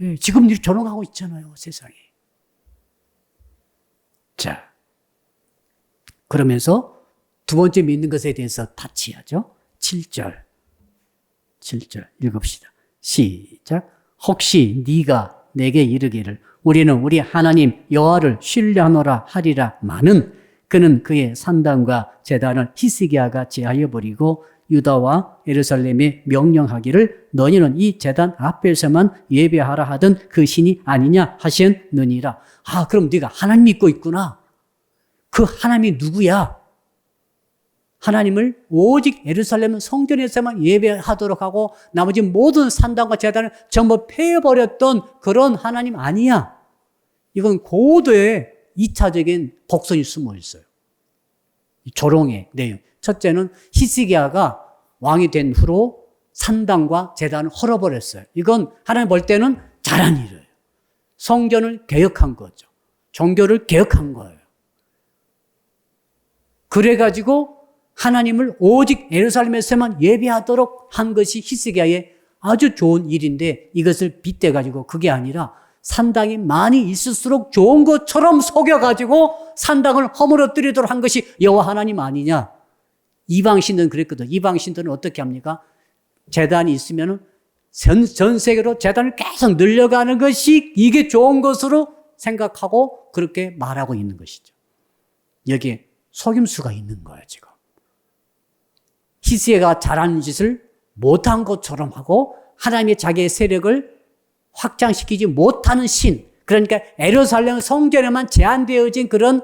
예, 지금 일 조롱하고 있잖아요, 세상에. 자, 그러면서 두 번째 믿는 것에 대해서 타치하죠. 7절 읽읍시다. 시작. 혹시 네가 내게 이르기를 우리는 우리 하나님 여호와를 신뢰하노라 하리라 마는 그는 그의 산당과 제단을 히스기야가 제하여 버리고 유다와 예루살렘에 명령하기를 너희는 이 제단 앞에서만 예배하라 하던 그 신이 아니냐 하셨느니라. 아, 그럼 네가 하나님 믿고 있구나. 그 하나님이 누구야? 하나님을 오직 예루살렘 성전에서만 예배하도록 하고 나머지 모든 산당과 제단을 전부 폐해버렸던 그런 하나님 아니야. 이건 고도의 2차적인 복선이 숨어 있어요. 조롱의 내용. 첫째는 히스기야가 왕이 된 후로 산당과 제단을 헐어버렸어요. 이건 하나님 볼 때는 잘한 일이에요. 성전을 개혁한 거죠. 종교를 개혁한 거예요. 그래가지고 하나님을 오직 예루살렘에서만 예배하도록 한 것이 히스기야의 아주 좋은 일인데 이것을 빗대가지고 그게 아니라 산당이 많이 있을수록 좋은 것처럼 속여가지고 산당을 허물어뜨리도록 한 것이 여호와 하나님 아니냐. 이방신들은 그랬거든. 이방신들은 어떻게 합니까? 제단이 있으면 전 세계로 제단을 계속 늘려가는 것이 이게 좋은 것으로 생각하고 그렇게 말하고 있는 것이죠. 여기에 속임수가 있는 거예요, 지금. 히스기야가 잘하는 짓을 못한 것처럼 하고 하나님의 자기의 세력을 확장시키지 못하는 신, 그러니까 예루살렘 성전에만 제한되어진 그런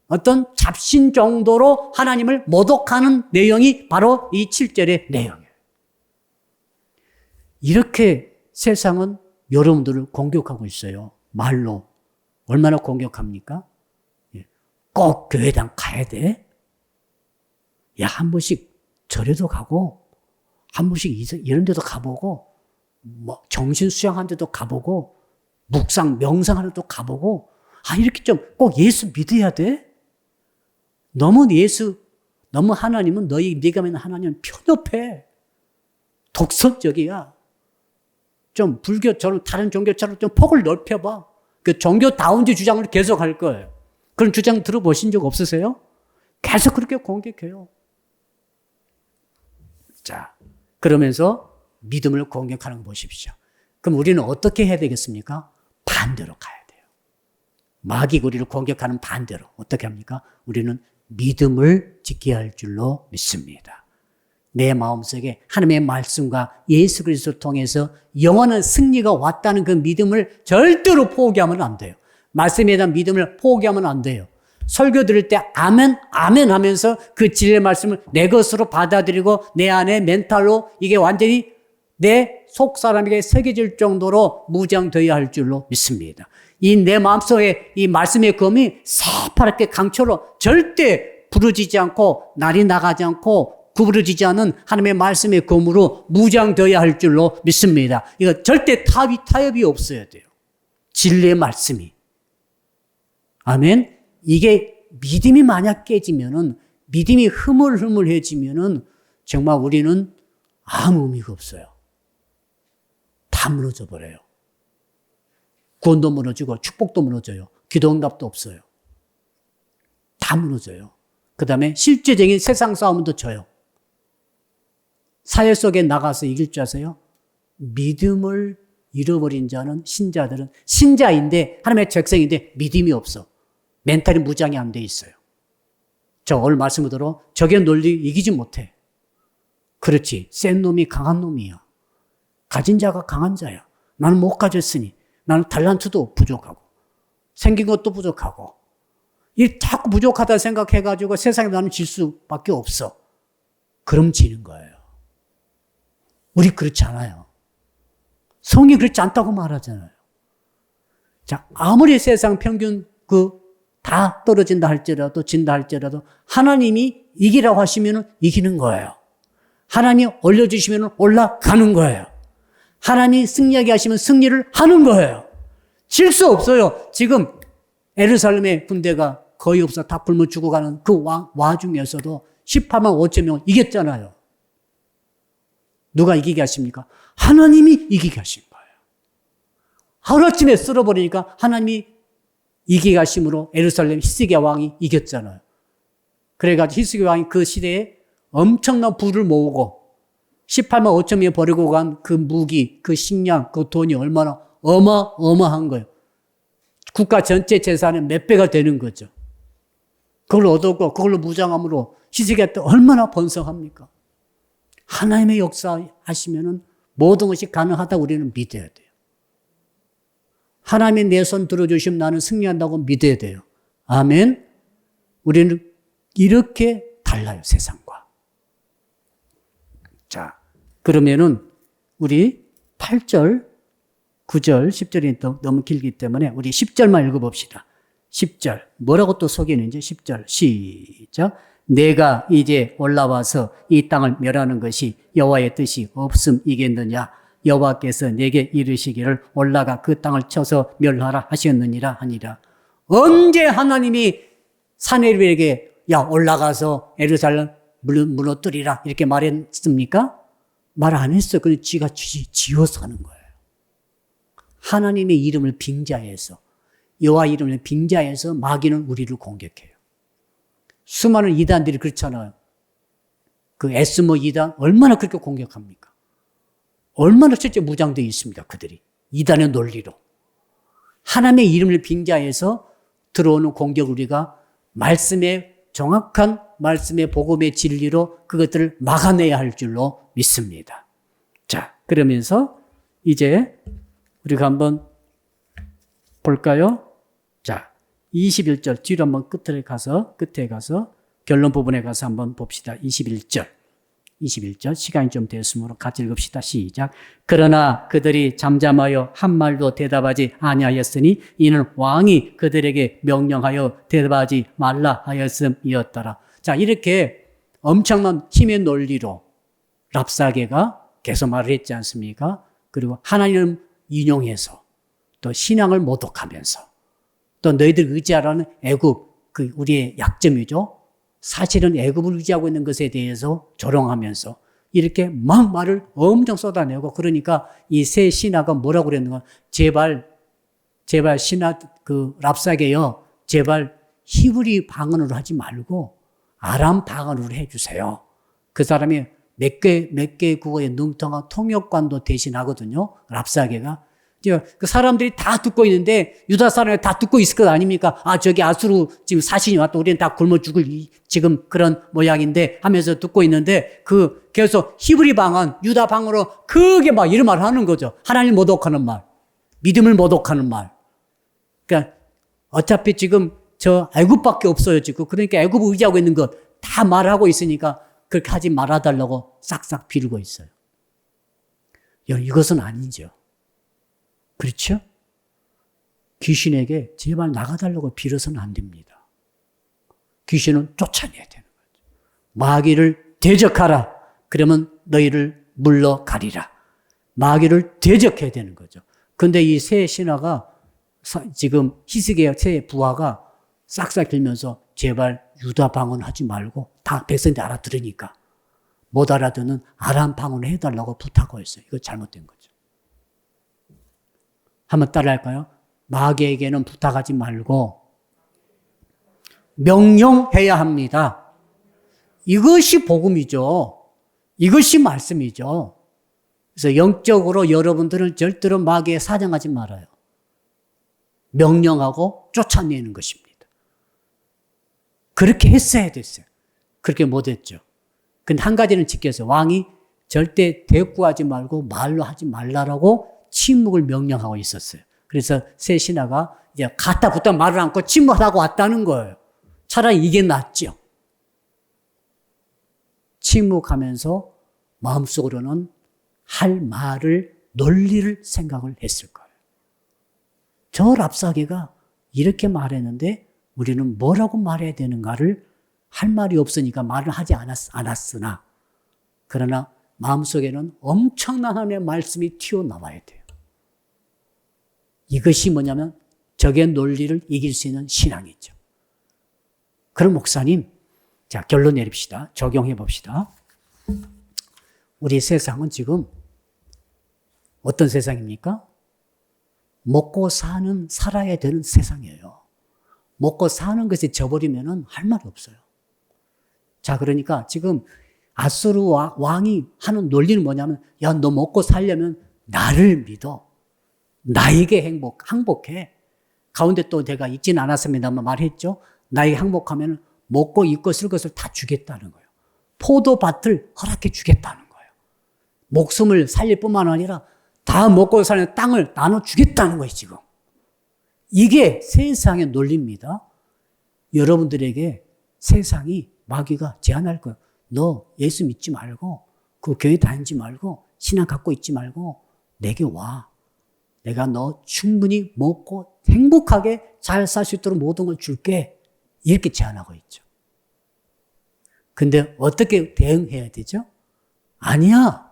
어떤 잡신 정도로 하나님을 모독하는 내용이 바로 이 7절의 내용이에요. 이렇게 세상은 여러분들을 공격하고 있어요. 말로. 얼마나 공격합니까? 꼭 교회당 가야 돼? 야, 한 번씩 절에도 가고, 한 번씩 이런 데도 가보고, 뭐, 정신 수양한 데도 가보고, 묵상, 명상하는 데도 가보고, 이렇게 좀 꼭 예수 믿어야 돼? 너무 하나님은 네가 믿는 하나님은 편협해. 독선적이야. 좀 불교처럼, 다른 종교처럼 좀 폭을 넓혀봐. 그 종교다운지 주장을 계속 할 거예요. 그런 주장 들어보신 적 없으세요? 계속 그렇게 공격해요. 자, 그러면서 믿음을 공격하는 거 보십시오. 그럼 우리는 어떻게 해야 되겠습니까? 반대로 가야 돼요. 마귀가 우리를 공격하는 반대로. 어떻게 합니까? 우리는 믿음을 지켜야 할 줄로 믿습니다. 내 마음속에 하나님의 말씀과 예수 그리스도를 통해서 영원한 승리가 왔다는 그 믿음을 절대로 포기하면 안 돼요. 말씀에 대한 믿음을 포기하면 안 돼요. 설교 들을 때 아멘, 아멘 하면서 그 진리의 말씀을 내 것으로 받아들이고 내 안에 멘탈로 이게 완전히 내 속 사람에게 새겨질 정도로 무장되어야 할 줄로 믿습니다. 이 내 마음속에 이 말씀의 검이 새파랗게 강철로 절대 부러지지 않고 날이 나가지 않고 구부러지지 않은 하나님의 말씀의 검으로 무장되어야 할 줄로 믿습니다. 이거 절대 타협이 없어야 돼요. 진리의 말씀이. 아멘. 이게 믿음이 만약 깨지면은, 믿음이 흐물흐물해지면은 정말 우리는 아무 의미가 없어요. 다 무너져 버려요. 구원도 무너지고 축복도 무너져요. 기도 응답도 없어요. 다 무너져요. 그 다음에 실제적인 세상 싸움도 져요. 사회 속에 나가서 이길 줄 아세요? 믿음을 잃어버린 자는, 신자들은 신자인데 하나님의 백성인데 믿음이 없어. 멘탈이 무장이 안 돼 있어요. 저 오늘 말씀을 들어 적의 논리 이기지 못해. 그렇지. 센 놈이 강한 놈이야. 가진 자가 강한 자야. 나는 못 가졌으니 나는 달란트도 부족하고 생긴 것도 부족하고 이 자꾸 부족하다 생각해가지고 세상에 나는 질 수밖에 없어. 그럼 지는 거예요. 우리 그렇지 않아요. 성이 그렇지 않다고 말하잖아요. 자, 아무리 세상 평균 다 떨어진다 할지라도 진다 할지라도 하나님이 이기라고 하시면 이기는 거예요. 하나님이 올려주시면 올라가는 거예요. 하나님이 승리하게 하시면 승리를 하는 거예요. 질 수 없어요. 지금 예루살렘의 군대가 거의 없어 다 굶어 죽어가는 그 와중에서도 18만 5천 명 이겼잖아요. 누가 이기게 하십니까? 하나님이 이기게 하신 거예요. 하루아침에 쓸어버리니까 하나님이 이기게 하심으로 예루살렘 히스기야 왕이 이겼잖아요. 그래가지고 히스기야 왕이 그 시대에 엄청난 부를 모으고 18만 5천 명이 버리고 간 그 무기, 그 식량, 그 돈이 얼마나 어마어마한 거예요. 국가 전체 재산의 몇 배가 되는 거죠. 그걸 얻었고 그걸로 무장함으로 히스기야 때 얼마나 번성합니까? 하나님의 역사하시면은 모든 것이 가능하다고 우리는 믿어야 돼요. 하나님이 내 손 들어주시면 나는 승리한다고 믿어야 돼요. 아멘. 우리는 이렇게 달라요, 세상과. 자, 그러면은 우리 8절, 9절, 10절이 너무 길기 때문에 우리 10절만 읽어봅시다. 10절. 뭐라고 또 속이는지 10절. 시작. 내가 이제 올라와서 이 땅을 멸하는 것이 여호와의 뜻이 없음이겠느냐. 여호와께서 내게 이르시기를 올라가 그 땅을 쳐서 멸하라 하셨느니라 하니라. 언제 하나님이 사내립에게 야 올라가서 예루살렘 무너뜨리라 이렇게 말했습니까? 말 안 했어요. 그냥 지가 지어서 하는 거예요. 하나님의 이름을 빙자해서 여호와 이름을 빙자해서 마귀는 우리를 공격해요. 수많은 이단들이 그렇잖아요. 그 에스모 이단 얼마나 그렇게 공격합니까? 얼마나 실제 무장되어 있습니다. 그들이. 이단의 논리로. 하나님의 이름을 빙자해서 들어오는 공격을 우리가 말씀의 정확한 말씀의 복음의 진리로 그것들을 막아내야 할 줄로 믿습니다. 자, 그러면서 이제 우리가 한번 볼까요? 자, 21절 뒤로 한번 끝에 가서 결론 부분에 가서 한번 봅시다. 21절 시간이 좀 됐으므로 같이 읽읍시다. 시작. 그러나 그들이 잠잠하여 한 말도 대답하지 아니하였으니 이는 왕이 그들에게 명령하여 대답하지 말라 하였음이었더라. 자, 이렇게 엄청난 힘의 논리로 랍사게가 계속 말을 했지 않습니까? 그리고 하나님을 인용해서 또 신앙을 모독하면서 또 너희들 의지하라는 애굽, 그 우리의 약점이죠. 사실은 애굽을 의지하고 있는 것에 대해서 조롱하면서 이렇게 막 말을 엄청 쏟아내고 그러니까 이 세 신하가 뭐라고 그랬는가? 제발 신하 랍사게요. 제발 히브리 방언으로 하지 말고 아람 방언으로 해주세요. 그 사람이 몇 개 국어의 능통한 통역관도 대신하거든요. 랍사게가. 그 사람들이 다 듣고 있는데 유다 사람이 다 듣고 있을 것 아닙니까? 아, 저기 아수르 지금 사신이 왔다. 우리는 다 굶어 죽을 지금 그런 모양인데 하면서 듣고 있는데 계속 히브리 방언, 유다 방언으로 크게 막 이런 말을 하는 거죠. 하나님 모독하는 말, 믿음을 모독하는 말. 그러니까 어차피 지금 저 애굽밖에 없어요, 지금. 그러니까 애굽을 의지하고 있는 것 다 말하고 있으니까 그렇게 하지 말아달라고 싹싹 비르고 있어요. 이것은 아니죠. 그렇죠? 귀신에게 제발 나가달라고 빌어서는 안 됩니다. 귀신은 쫓아내야 되는 거죠. 마귀를 대적하라. 그러면 너희를 물러가리라. 마귀를 대적해야 되는 거죠. 그런데 이 새 신하가 지금 히스기야 새 부하가 싹싹 빌면서 제발 유다 방언하지 말고 다 백성들이 알아들으니까 못 알아듣는 아람 방언을 해달라고 부탁하고 있어요. 이거 잘못된 거죠. 한번 따라할까요? 마귀에게는 부탁하지 말고 명령해야 합니다. 이것이 복음이죠. 이것이 말씀이죠. 그래서 영적으로 여러분들은 절대로 마귀에 사정하지 말아요. 명령하고 쫓아내는 것입니다. 그렇게 했어야 됐어요. 그렇게 못했죠. 근데 한 가지는 지켰어요. 왕이 절대 대꾸하지 말고 말로 하지 말라라고 침묵을 명령하고 있었어요. 그래서 새 신하가 이제 갖다 붙다 말을 않고 침묵하고 왔다는 거예요. 차라리 이게 낫죠. 침묵하면서 마음속으로는 할 말을 논리를 생각을 했을 거예요. 저 랍사게가 이렇게 말했는데 우리는 뭐라고 말해야 되는가를 할 말이 없으니까 말을 하지 않았으나 그러나 마음속에는 엄청난 하나님의 말씀이 튀어나와야 돼요. 이것이 뭐냐면 적의 논리를 이길 수 있는 신앙이죠. 그럼 목사님, 자 결론 내립시다. 적용해 봅시다. 우리 세상은 지금 어떤 세상입니까? 먹고 살아야 되는 세상이에요. 먹고 사는 것에 져버리면은 할 말이 없어요. 자, 그러니까 지금 아수르 왕이 하는 논리는 뭐냐면, 야, 너 먹고 살려면 나를 믿어. 나에게 항복해. 가운데 또 내가 있지는 않았습니다만 말했죠. 나에게 항복하면 먹고 입고 쓸 것을 다 주겠다는 거예요. 포도밭을 허락해 주겠다는 거예요. 목숨을 살릴 뿐만 아니라 다 먹고 사는 땅을 나눠주겠다는 거예요, 지금. 이게 세상의 논리입니다. 여러분들에게 세상이 마귀가 제안할 거예요. 너 예수 믿지 말고 그 교회 다니지 말고 신앙 갖고 있지 말고 내게 와. 내가 너 충분히 먹고 행복하게 잘 살 수 있도록 모든 걸 줄게. 이렇게 제안하고 있죠. 근데 어떻게 대응해야 되죠? 아니야.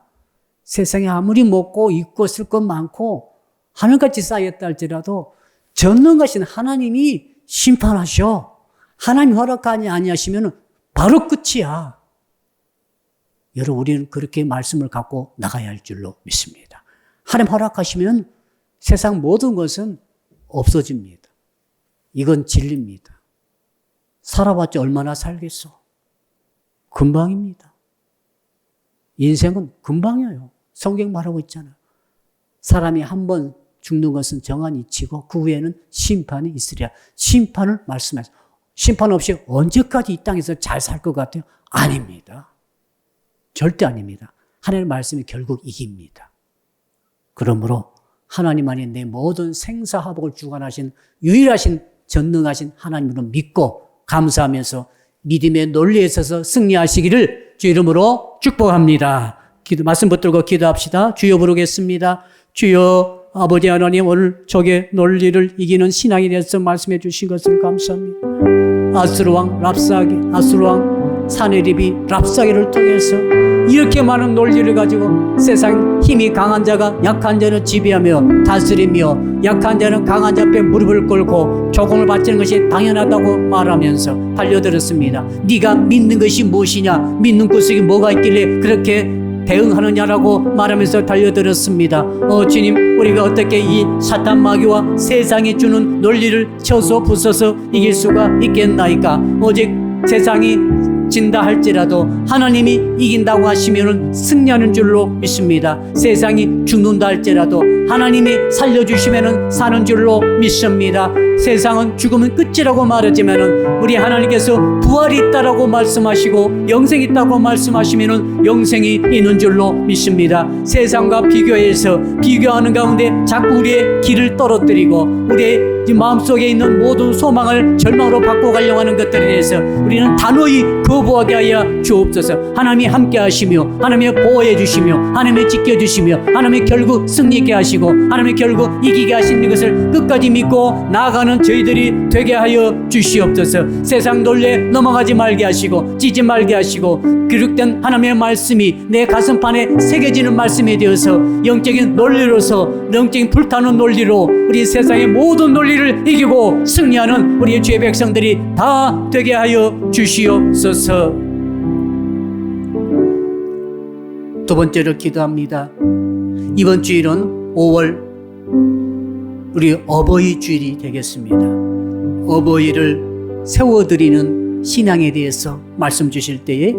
세상에 아무리 먹고 입고 쓸 것 많고 하늘같이 쌓였다 할지라도 전능하신 하나님이 심판하셔. 하나님 허락하지 아니하시면 바로 끝이야. 여러분, 우리는 그렇게 말씀을 갖고 나가야 할 줄로 믿습니다. 하나님 허락하시면 세상 모든 것은 없어집니다. 이건 진리입니다. 살아봤자 얼마나 살겠어? 금방입니다. 인생은 금방이에요. 성경 말하고 있잖아요. 사람이 한 번 죽는 것은 정한 이치고 그 후에는 심판이 있으리라. 심판을 말씀하세요. 심판 없이 언제까지 이 땅에서 잘 살 것 같아요? 아닙니다. 절대 아닙니다. 하나님의 말씀이 결국 이깁니다. 그러므로 하나님 안에 내 모든 생사화복을 주관하신 유일하신 전능하신 하나님으로 믿고 감사하면서 믿음의 논리에 있어서 승리하시기를 주 이름으로 축복합니다. 말씀 붙들고 기도합시다. 주여 부르겠습니다. 주여 아버지 하나님, 오늘 적의 논리를 이기는 신앙에 대해서 말씀해 주신 것을 감사합니다. 아수르왕 랍사게, 아수르왕 사네립이 랍사게를 통해서 이렇게 많은 논리를 가지고 세상 힘이 강한 자가 약한 자를 지배하며 다스리며 약한 자는 강한 자 앞에 무릎을 꿇고 조공을 바치는 것이 당연하다고 말하면서 달려들었습니다. 네가 믿는 것이 무엇이냐, 믿는 구석이 뭐가 있길래 그렇게 대응하느냐라고 말하면서 달려들었습니다. 주님, 우리가 어떻게 이 사탄 마귀와 세상이 주는 논리를 쳐서 부숴서 이길 수가 있겠나이까? 오직 세상이 진다 할지라도 하나님이 이긴다고 하시면 승리하는 줄로 믿습니다. 세상이 죽는다 할지라도 하나님이 살려주시면 사는 줄로 믿습니다. 세상은 죽으면 끝이라고 말하지만 우리 하나님께서 부활이 있다라고 말씀하시고 영생이 있다고 말씀하시면 영생이 있는 줄로 믿습니다. 세상과 비교하는 가운데 자꾸 우리의 길을 떨어뜨리고 우리의 마음속에 있는 모든 소망을 절망으로 바꿔가려고 하는 것들에 대해서 우리는 단호히 거부하게 하여 주옵소서. 하나님이 함께 하시며 하나님이 보호해 주시며 하나님이 지켜주시며 하나님이 결국 승리케 하시고 하나님이 결국 이기게 하시는 것을 끝까지 믿고 나아가는 저희들이 되게 하여 주시옵소서. 세상 논리에 넘어가지 말게 하시고 찌지 말게 하시고 기록된 하나님의 말씀이 내 가슴판에 새겨지는 말씀이 되어서 영적인 논리로서 영적인 불타는 논리로 우리 세상의 모든 논리를 이기고 승리하는 우리의 주의 백성들이 다 되게 하여 주시옵소서. 두 번째로 기도합니다. 이번 주일은 5월 우리 어버이 주일이 되겠습니다. 어버이를 세워드리는 신앙에 대해서 말씀 주실 때에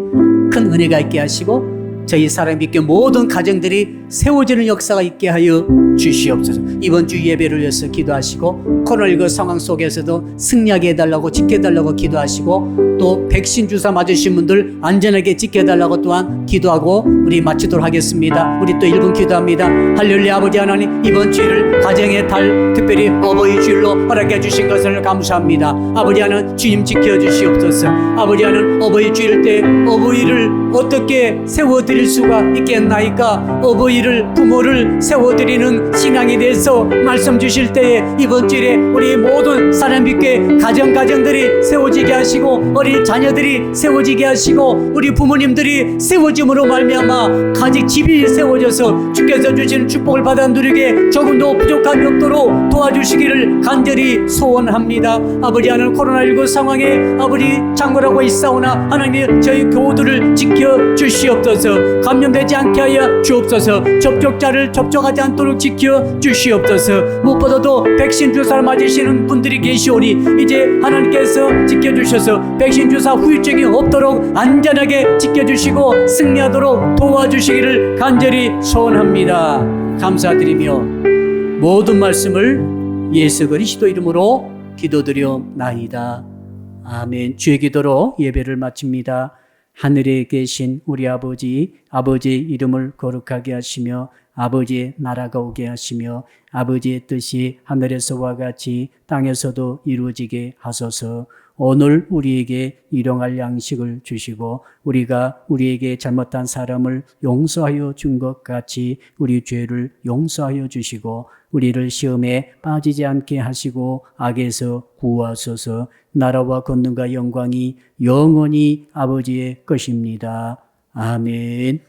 큰 은혜가 있게 하시고 저희 사랑 믿게 모든 가정들이 세워지는 역사가 있게 하여 주시옵소서. 이번 주 예배를 위해서 기도하시고 코로나19 상황 속에서도 승리하게 해달라고 지켜달라고 기도하시고 또 백신 주사 맞으신 분들 안전하게 지켜달라고 또한 기도하고 우리 마치도록 하겠습니다. 우리 또 1분 기도합니다. 할렐루야. 아버지 하나님, 이번 주일을 가정의 달 특별히 어버이 주일로 허락해 주신 것을 감사합니다. 아버지 하나님, 주님 지켜주시옵소서. 아버지 하나님, 어버이 주일 때 어버이를 어떻게 세워드릴 수가 있겠나이까? 어버이를 부모를 세워드리는 신앙에 대해서 말씀 주실 때에 이번 주일에 우리 모든 사람 믿게 가정들이 세워지게 하시고 어린 자녀들이 세워지게 하시고 우리 부모님들이 세워짐으로 말미암아 가지 집이 세워져서 주께서 주시는 축복을 받아 누리게 조금 더 부족함이 없도록 도와주시기를 간절히 소원합니다. 아버지 하나님, 코로나19 상황에 아버지 장구라고 있사오나 하나님 저희 교우들을 지켜주시옵소서. 감염되지 않게 하여 주옵소서. 접촉자를 접촉하지 않도록 지켜주시옵소서. 무엇보다도 백신 주사를 맞으시는 분들이 계시오니 이제 하나님께서 지켜주셔서 백신 주사 후유증이 없도록 안전하게 지켜주시고 승리하도록 도와주시기를 간절히 소원합니다. 감사드리며 모든 말씀을 예수 그리스도 이름으로 기도드려나이다. 아멘. 주의 기도로 예배를 마칩니다. 하늘에 계신 우리 아버지, 아버지의 이름을 거룩하게 하시며 아버지의 나라가 오게 하시며 아버지의 뜻이 하늘에서와 같이 땅에서도 이루어지게 하소서. 오늘 우리에게 일용할 양식을 주시고 우리가 우리에게 잘못한 사람을 용서하여 준 것 같이 우리 죄를 용서하여 주시고 우리를 시험에 빠지지 않게 하시고 악에서 구하소서. 나라와 권능과 영광이 영원히 아버지의 것입니다. 아멘.